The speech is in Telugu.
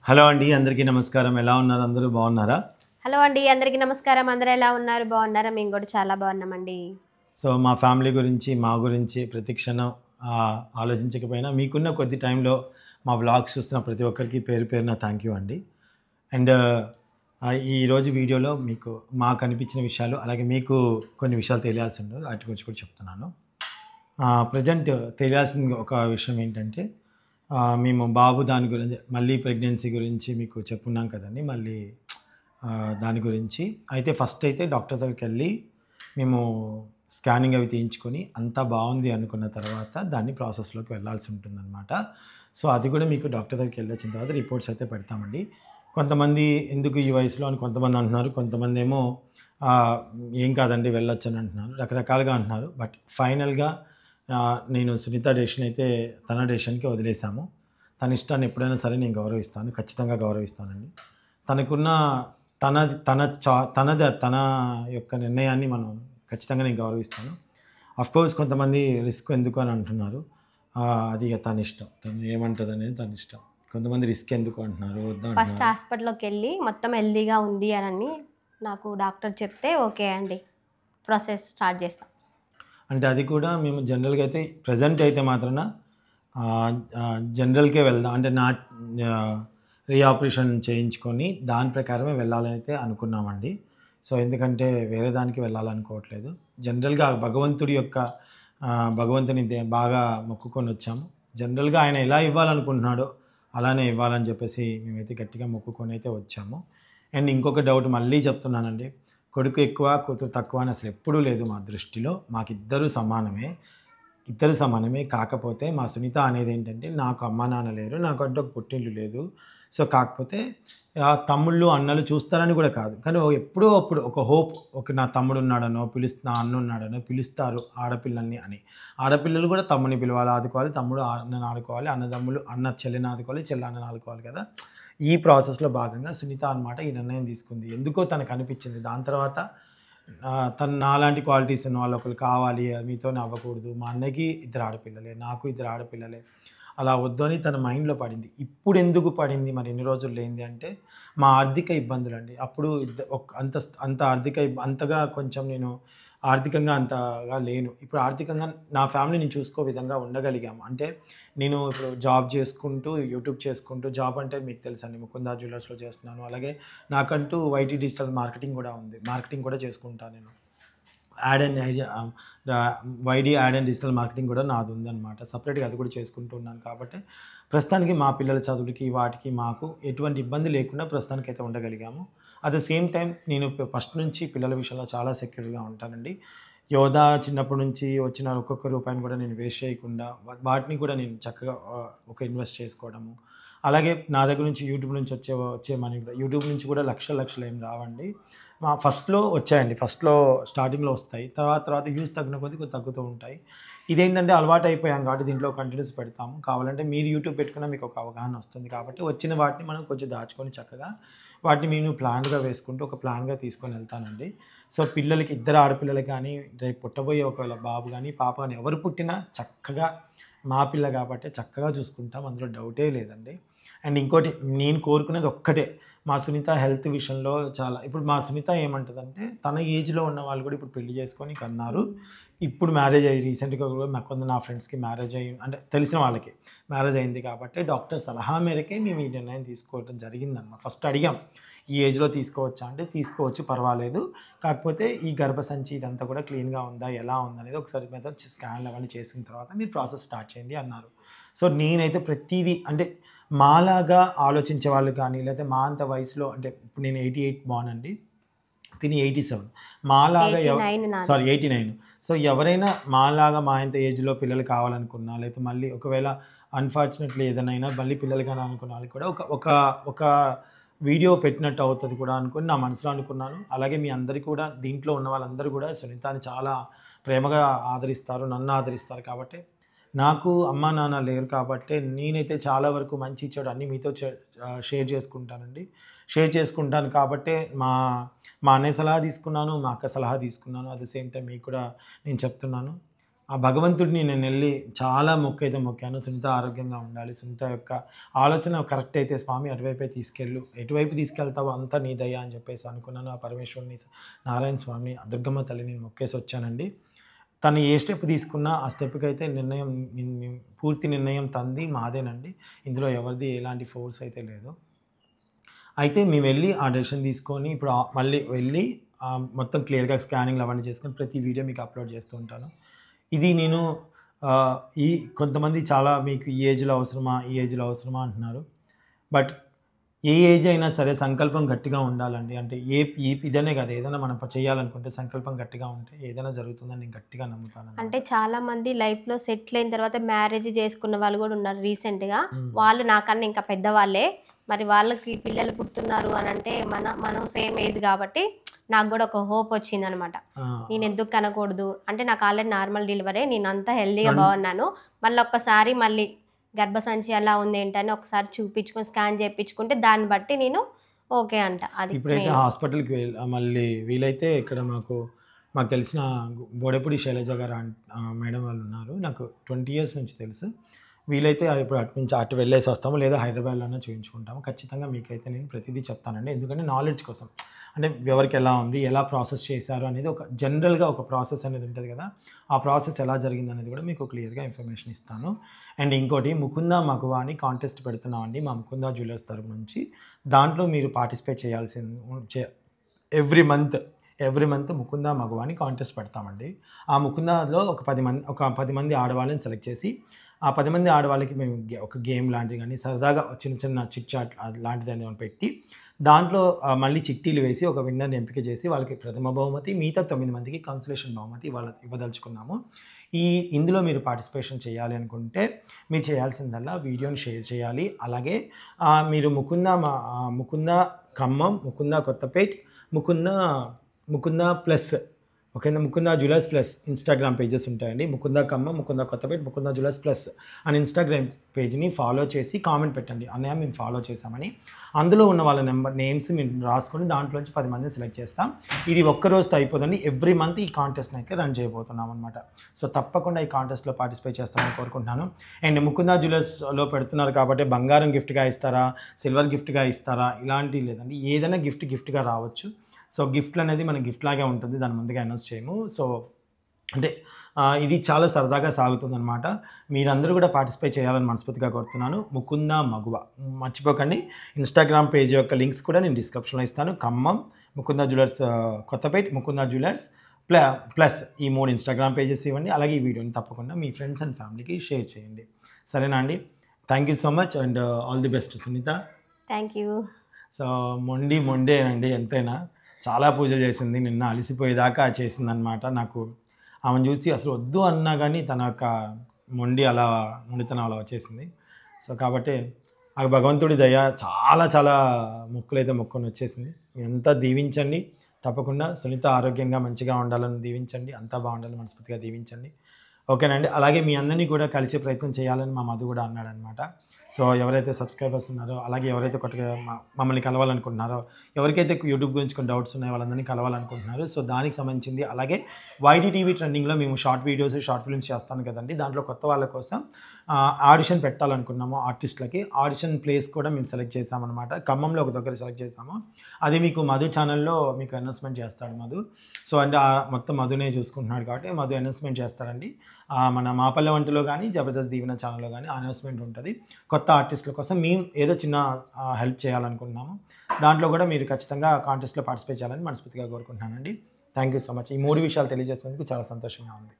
హలో అండి, అందరికీ నమస్కారం. ఎలా ఉన్నారు? అందరూ బాగున్నారా? హలో అండి, అందరికీ నమస్కారం. అందరూ ఎలా ఉన్నారు? బాగున్నారా? మేము కూడా చాలా బాగున్నామండి. సో మా ఫ్యామిలీ గురించి, మా గురించి ప్రతి క్షణం ఆలోచించకపోయినా మీకున్న కొద్ది టైంలో మా వ్లాగ్స్ చూస్తున్న ప్రతి ఒక్కరికి పేరు పేరున థ్యాంక్ యూ అండి. అండ్ ఈరోజు వీడియోలో మీకు మాకు అనిపించిన విషయాలు, అలాగే మీకు కొన్ని విషయాలు తెలియాల్సి ఉండదు, వాటి గురించి కూడా చెప్తున్నాను. ప్రజెంట్ తెలియాల్సిన ఒక విషయం ఏంటంటే, మేము బాబు దాని గురించి మళ్ళీ ప్రెగ్నెన్సీ గురించి మీకు చెప్పున్నాం కదండి. మళ్ళీ దాని గురించి అయితే ఫస్ట్ అయితే డాక్టర్ దగ్గరికి వెళ్ళి మేము స్కానింగ్ అవి తీయించుకొని అంతా బాగుంది అనుకున్న తర్వాత దాన్ని ప్రాసెస్లోకి వెళ్ళాల్సి ఉంటుందన్నమాట. సో అది కూడా మీకు డాక్టర్ దగ్గరికి వెళ్ళి వచ్చిన తర్వాత రిపోర్ట్స్ అయితే పెడతామండి. కొంతమంది ఎందుకు ఈ వయసులో అని కొంతమంది అంటున్నారు, కొంతమంది ఏమో ఏం కాదండి వెళ్ళొచ్చు అని అంటున్నారు, రకరకాలుగా అంటున్నారు. బట్ ఫైనల్గా నేను సునీత డెసిషన్ అయితే తన డెసిషన్కి వదిలేసాము. తన ఇష్టాన్ని ఎప్పుడైనా సరే నేను గౌరవిస్తాను, ఖచ్చితంగా గౌరవిస్తానండి. తనకున్న తన యొక్క నిర్ణయాన్ని మనం ఖచ్చితంగా నేను గౌరవిస్తాను. అఫ్కోర్స్ కొంతమంది రిస్క్ ఎందుకు అని అంటున్నారు, అది తన ఇష్టం, తను ఏమంటుంది అనేది తన ఇష్టం. కొంతమంది రిస్క్ ఎందుకు అంటున్నారు, వద్దు ఫస్ట్ హాస్పిటల్లోకి వెళ్ళి మొత్తం హెల్దీగా ఉంది అని నాకు డాక్టర్ చెప్తే ఓకే అండి, ప్రాసెస్ స్టార్ట్ చేస్తాం. అంటే అది కూడా మేము జనరల్గా అయితే ప్రజెంట్ అయితే మాత్రాన జనరల్కే వెళ్దాం అంటే రీఆపరేషన్ చేయించుకొని దాని ప్రకారమే వెళ్ళాలని అయితే అనుకున్నామండి. సో ఎందుకంటే వేరే దానికి వెళ్ళాలనుకోవట్లేదు. జనరల్గా భగవంతుని బాగా మొక్కుకొని వచ్చాము. జనరల్గా ఆయన ఎలా ఇవ్వాలనుకుంటున్నాడో అలానే ఇవ్వాలని చెప్పేసి మేమైతే గట్టిగా మొక్కుకొని అయితే వచ్చాము. అండ్ ఇంకొక డౌట్ మళ్ళీ చెప్తున్నానండి, కొడుకు ఎక్కువ కూతురు తక్కువ అని అసలు ఎప్పుడూ లేదు మా దృష్టిలో. మాకిద్దరూ సమానమే. కాకపోతే మా సునీత అనేది ఏంటంటే, నాకు అమ్మ నాన్న లేరు, నాకంటూ ఒక పుట్టిల్లు లేదు. సో కాకపోతే తమ్ముళ్ళు అన్నలు చూస్తారని కూడా కాదు, కానీ ఎప్పుడో అప్పుడు ఒక హోప్, నా తమ్ముడు ఉన్నాడనో నా అన్న ఉన్నాడనో పిలుస్తారు ఆడపిల్లల్ని అని. ఆడపిల్లలు కూడా తమ్ముని పిలవాలి, ఆదుకోవాలి, తమ్ముడు అన్నను ఆడుకోవాలి, అన్న చెల్లిని ఆదుకోవాలి, చెల్లి అన్నను ఆదుకోవాలి కదా. ఈ ప్రాసెస్లో భాగంగా సునీత అనమాట ఈ నిర్ణయం తీసుకుంది. ఎందుకో తనకు అనిపించింది. దాని తర్వాత తను నాలాంటి క్వాలిటీస్ ఉన్న వాళ్ళు ఒకరు కావాలి, మీతోనే అవ్వకూడదు, మా అన్నకి ఇద్దరు ఆడపిల్లలే, నాకు ఇద్దరు ఆడపిల్లలే, అలా వద్దు అని తన మైండ్లో పడింది. ఇప్పుడు ఎందుకు పడింది మరి ఎన్ని రోజులు లేనిది అంటే, మా ఆర్థిక ఇబ్బందులండి. అప్పుడు అంతగా కొంచెం నేను ఆర్థికంగా అంతగా లేను. ఇప్పుడు ఆర్థికంగా నా ఫ్యామిలీని చూసుకో విధంగా ఉండగలిగాము. అంటే నేను ఇప్పుడు జాబ్ చేసుకుంటూ, యూట్యూబ్ చేసుకుంటూ, జాబ్ అంటే మీకు తెలుసండి, ముకుందా జ్యువెలర్స్లో చేస్తున్నాను. అలాగే నాకంటూ వైటీ డిజిటల్ మార్కెటింగ్ కూడా ఉంది, మార్కెటింగ్ కూడా చేసుకుంటాను నేను. వైడీ యాడ్ అండ్ డిజిటల్ మార్కెటింగ్ కూడా నాది ఉందన్నమాట. సపరేట్గా అది కూడా చేసుకుంటూ ఉన్నాను. కాబట్టి ప్రస్తుతానికి మా పిల్లల చదువులకి వాటికి మాకు ఎటువంటి ఇబ్బంది లేకుండా ప్రస్తుతానికైతే ఉండగలిగాము. అట్ ద సేమ్ టైం నేను ఫస్ట్ నుంచి పిల్లల విషయంలో చాలా సెక్యూర్గా ఉంటానండి. యోధా చిన్నప్పటి నుంచి వచ్చిన ఒక్కొక్క రూపాయిని కూడా నేను వేస్ట్ చేయకుండా వాటిని కూడా నేను చక్కగా ఒక ఇన్వెస్ట్ చేసుకోవడము. అలాగే నా దగ్గర నుంచి యూట్యూబ్ నుంచి వచ్చే మనీ కూడా, యూట్యూబ్ నుంచి కూడా లక్షలు ఏం రావండి. ఫస్ట్లో వచ్చాయండి, ఫస్ట్లో స్టార్టింగ్లో వస్తాయి, తర్వాత వ్యూస్ తగ్గిన కొద్దీ కొద్దిగా తగ్గుతూ ఉంటాయి. ఇదేంటంటే అలవాటు అయిపోయాం కాబట్టి దీంట్లో కంటిన్యూస్ పెడతాము. కావాలంటే మీరు యూట్యూబ్ పెట్టుకున్నా మీకు ఒక అవగాహన వస్తుంది. కాబట్టి వచ్చిన వాటిని మనం కొంచెం దాచుకొని చక్కగా వాటిని నేను ప్లాన్గా వేసుకుంటూ ఒక ప్లాన్గా తీసుకొని వెళ్తానండి. సో పిల్లలకి, ఇద్దరు ఆడపిల్లలకి కానీ, రేపు పుట్టబోయే ఒకవేళ బాబు కానీ పాప కానీ ఎవరు పుట్టినా చక్కగా మా పిల్ల కాబట్టి చక్కగా చూసుకుంటాం, అందులో డౌటే లేదండి. అండ్ ఇంకోటి నేను కోరుకునేది ఒక్కటే, మా సునీత హెల్త్ విషయంలో చాలా, ఇప్పుడు మా సునీత ఏమంటుందంటే, తన ఏజ్లో ఉన్న వాళ్ళు కూడా ఇప్పుడు పెళ్లి చేసుకొని కన్నారు. ఇప్పుడు మ్యారేజ్ అయ్యి రీసెంట్గా కూడా నా ఫ్రెండ్స్కి మ్యారేజ్ అయ్యి, అంటే తెలిసిన వాళ్ళకి మ్యారేజ్ అయింది కాబట్టి డాక్టర్ సలహా మేరకే మేము ఈ నిర్ణయం తీసుకోవడం జరిగిందన్నమాట. ఫస్ట్ అడిగాం, ఈ ఏజ్లో తీసుకోవచ్చా అంటే తీసుకోవచ్చు, పర్వాలేదు, కాకపోతే ఈ గర్భసంచి ఇదంతా కూడా క్లీన్గా ఉందా, ఎలా ఉందనేది ఒకసారి మీద స్కాన్లు అవన్నీ చేసిన తర్వాత మీరు ప్రాసెస్ స్టార్ట్ చేయండి అన్నారు. సో నేనైతే ప్రతిదీ అంటే మాలాగా ఆలోచించే వాళ్ళు కానీ, లేకపోతే మా అంత వయసులో, అంటే ఇప్పుడు నేను 88 బార్న్ అండి, తిని 87, మాలాగా 89. సో ఎవరైనా మాలాగా మా ఇంత ఏజ్లో పిల్లలు కావాలనుకున్నా, లేకపోతే మళ్ళీ ఒకవేళ అన్ఫార్చునేట్లీ ఏదైనా మళ్ళీ పిల్లలు కానీ అనుకున్న వాళ్ళకి కూడా ఒక వీడియో పెట్టినట్టు అవుతుంది కూడా అనుకుని నా మనసులో అనుకున్నాను. అలాగే మీ అందరికీ కూడా, దీంట్లో ఉన్న వాళ్ళందరూ కూడా సునీతని చాలా ప్రేమగా ఆదరిస్తారు, నన్ను ఆదరిస్తారు. కాబట్టి నాకు అమ్మా నాన్న లేరు కాబట్టి నేనైతే చాలా వరకు మంచి చెడు అన్నీ మీతో షేర్ చేసుకుంటాను కాబట్టే మా అన్నయ్య సలహా తీసుకున్నాను, మా అక్క సలహా తీసుకున్నాను. అట్ ద సేమ్ టైం మీకు కూడా నేను చెప్తున్నాను. ఆ భగవంతుడిని నేను వెళ్ళి చాలా మొక్కైతే మొక్కాను. సునీత ఆరోగ్యంగా ఉండాలి, సునీత యొక్క ఆలోచన కరెక్ట్ అయితే స్వామి అటువైపే తీసుకెళ్ళు, ఎటువైపు తీసుకెళ్తావో అంతా నీ దయ అని చెప్పేసి అనుకున్నాను. ఆ పరమేశ్వరుని, నారాయణ స్వామిని, దుర్గమ్మ తల్లిని మొక్కేసి వచ్చానండి. తను ఏ స్టెప్ తీసుకున్నా ఆ స్టెప్కి అయితే పూర్తి నిర్ణయం తంది మాదేనండి. ఇందులో ఎవరిది ఎలాంటి ఫోర్స్ అయితే లేదు. అయితే మేము వెళ్ళి ఆ డెసిషన్ తీసుకొని ఇప్పుడు మళ్ళీ వెళ్ళి మొత్తం క్లియర్గా స్కానింగ్లు అవన్నీ చేసుకొని ప్రతి వీడియో మీకు అప్లోడ్ చేస్తూ ఉంటాను. ఇది నేను ఈ కొంతమంది చాలా మీకు ఈ ఏజ్లో అవసరమా, ఈ ఏజ్లో అవసరమా అంటున్నారు. బట్ ఏ ఏజ్ అయినా సరే సంకల్పం గట్టిగా ఉండాలండి. అంటే ఇదనే కాదు, ఏదైనా మనం చేయాలనుకుంటే సంకల్పం గట్టిగా ఉంటే ఏదైనా జరుగుతుందని నేను గట్టిగా నమ్ముతాను. అంటే చాలామంది లైఫ్లో సెటిల్ అయిన తర్వాత మ్యారేజ్ చేసుకున్న వాళ్ళు కూడా ఉన్నారు రీసెంట్గా. వాళ్ళు నాకన్నా ఇంకా పెద్దవాళ్ళే. మరి వాళ్ళకి పిల్లలు పుడుతున్నారు అని అంటే మనం సేమ్ ఏజ్ కాబట్టి నాకు కూడా ఒక హోప్ వచ్చింది అనమాట. నేను ఎందుకు కనకూడదు అంటే నాకు ఆల్రెడీ నార్మల్ డెలివరీ, నేను అంతా హెల్దీగా బాగున్నాను. మళ్ళీ గర్భసంచి ఎలా ఉంది ఏంటని ఒకసారి చూపించుకొని స్కాన్ చేయించుకుంటే దాన్ని బట్టి నేను ఓకే అంట. అది ఇప్పుడైతే హాస్పిటల్కి మళ్ళీ వీలైతే ఇక్కడ మాకు తెలిసిన బోడెపూడి శైలజ గారు మేడం వాళ్ళు ఉన్నారు. నాకు 20 years నుంచి తెలుసు. వీలైతే ఇప్పుడు అటు వెళ్ళేసి వస్తాము, లేదా హైదరాబాద్లోనే చూపించుకుంటాము. ఖచ్చితంగా మీకైతే నేను ప్రతిదీ చెప్తానండి. ఎందుకంటే నాలెడ్జ్ కోసం, అంటే ఎవరికి ఎలా ఉంది, ఎలా ప్రాసెస్ చేశారు అనేది ఒక జనరల్గా ఒక ప్రాసెస్ అనేది ఉంటుంది కదా, ఆ ప్రాసెస్ ఎలా జరిగింది అనేది కూడా మీకు క్లియర్గా ఇన్ఫర్మేషన్ ఇస్తాను. అండ్ ఇంకోటి, ముకుంద మగువ అని కాంటెస్ట్ పెడుతున్నామండి మా ముకుంద జ్యువెలర్స్ తరపు నుంచి. దాంట్లో మీరు పార్టిసిపేట్ చేయాల్సింది ఎవ్రీ మంత్ ముకుంద మగువ అని కాంటెస్ట్ పెడతామండి. ఆ ముకుందలో ఒక 10 మంది ఆడవాళ్ళని సెలెక్ట్ చేసి ఆ 10 మంది ఆడవాళ్ళకి మేము ఒక గేమ్ లాంటివి కానీ సరదాగా చిన్న చిట్ చాట్ లాంటిది అని పెట్టి దాంట్లో మళ్ళీ చిట్టీలు వేసి ఒక విన్నర్ని ఎంపిక చేసి వాళ్ళకి ప్రథమ బహుమతి, మిగతా 9 మందికి కన్సలేషన్ బహుమతి ఇవ్వదలుచుకున్నాము. ఇందులో మీరు పార్టిసిపేషన్ చేయాలి అనుకుంటే మీరు చేయాల్సిందల్లా వీడియోని షేర్ చేయాలి. అలాగే మీరు ముకుంద ఖమ్మం, ముకుంద కొత్తపేట్, ముకుంద ప్లస్, ఓకేనా, Mukunda jewellers plus Instagram pages ఉంటాయండి. ముకుంద ఖమ్మం, ముకుంద కొత్తపేట, ముకుంద జ్యువెలర్స్ ప్లస్ అని ఇన్స్టాగ్రామ్ పేజ్ని ఫాలో చేసి కామెంట్ పెట్టండి, అన్నయ్య మేము ఫాలో చేసామని. అందులో ఉన్న వాళ్ళ నేమ్స్ మీరు రాసుకొని దాంట్లోంచి 10 మందిని సెలెక్ట్ చేస్తాం. ఇది ఒక్కరోజుతో అయిపోదండి. ఎవ్రీ మంత్ ఈ కాంటెస్ట్ని అయితే రన్ చేయబోతున్నాం అనమాట. సో తప్పకుండా ఈ కాంటెస్ట్లో పార్టిసిపేట్ చేస్తామని కోరుకుంటున్నాను. అండ్ ముకుంద జ్యువెలర్స్లో పెడుతున్నారు కాబట్టి బంగారం గిఫ్ట్గా ఇస్తారా, సిల్వర్ గిఫ్ట్గా ఇస్తారా, ఇలాంటివి లేదండి. ఏదైనా గిఫ్ట్గా రావచ్చు. సో గిఫ్ట్లు అనేది మన గిఫ్ట్ లాగే ఉంటుంది, దాన్ని ముందుగా అనౌన్స్ చేయము. సో అంటే ఇది చాలా సరదాగా సాగుతుంది అనమాట. మీరందరూ కూడా పార్టిసిపేట్ చేయాలని మనస్ఫూర్తిగా కోరుతున్నాను. ముకుంద మగువ మర్చిపోకండి. ఇన్స్టాగ్రామ్ పేజ్ యొక్క లింక్స్ కూడా నేను డిస్క్రిప్షన్లో ఇస్తాను. Khammam, Mukunda jewellers Kothapeta, Mukunda jewellers plus ఈ 3 ఇన్స్టాగ్రామ్ పేజెస్ ఇవ్వండి. అలాగే ఈ వీడియోని తప్పకుండా మీ ఫ్రెండ్స్ అండ్ ఫ్యామిలీకి షేర్ చేయండి. సరేనా అండి? Thank you so much and all the best Sunitha. Thank you. So మొండేనండి ఎంతైనా. చాలా పూజలు చేసింది, నిన్న అలసిపోయేదాకా చేసిందనమాట. నాకు ఆమెను చూసి అసలు వద్దు అన్నా కానీ తన యొక్క మొండితనం అలా వచ్చేసింది. సో కాబట్టి ఆ భగవంతుడి దయ చాలా మొక్కులైతే మొక్కుని వచ్చేసింది. అంతా దీవించండి. తప్పకుండా సునీత ఆరోగ్యంగా మంచిగా ఉండాలని దీవించండి, అంతా బాగుండాలని మనస్ఫూర్తిగా దీవించండి. ఓకేనండి. అలాగే మీ అందరినీ కూడా కలిసే ప్రయత్నం చేయాలని మా మధు కూడా అన్నాడనమాట. సో ఎవరైతే సబ్స్క్రైబర్స్ ఉన్నారో, అలాగే ఎవరైతే కొత్తగా మమ్మల్ని కలవాలనుకుంటున్నారో, ఎవరికైతే యూట్యూబ్ గురించి కొన్ని డౌట్స్ ఉన్నాయో వాళ్ళందరినీ కలవాలనుకుంటున్నారు. సో దానికి సంబంధించింది. అలాగే YDTV ట్రెండింగ్లో మేము షార్ట్ వీడియోస్, షార్ట్ ఫిల్మ్స్ చేస్తాను కదండి. దాంట్లో కొత్త వాళ్ళ కోసం ఆడిషన్ పెట్టాలనుకున్నాము. ఆర్టిస్టులకి ఆడిషన్ ప్లేస్ కూడా మేము సెలెక్ట్ చేసామన్నమాట. ఖమ్మంలో ఒక దగ్గర సెలెక్ట్ చేసాము. అది మీకు మధు ఛానల్లో మీకు అనౌన్స్మెంట్ చేస్తాడు మధు. సో అంటే మొత్తం మధునే చూసుకుంటున్నాడు కాబట్టి మధు అనౌన్స్మెంట్ చేస్తాడండి. మన మాపల్లె వంటలో కానీ జబర్దస్త్ దీవెన ఛానల్లో కానీ అనౌన్స్మెంట్ ఉంటుంది. కొత్త ఆర్టిస్టుల కోసం మేము ఏదో చిన్న హెల్ప్ చేయాలనుకుంటున్నాము. దాంట్లో కూడా మీరు ఖచ్చితంగా కాంటెస్ట్లో పార్టిసిపేట్ చేయాలని మనస్ఫూర్తిగా కోరుకుంటున్నానండి. Thank you so much. ఈ 3 విషయాలు తెలియజేసినందుకు చాలా సంతోషంగా ఉంది.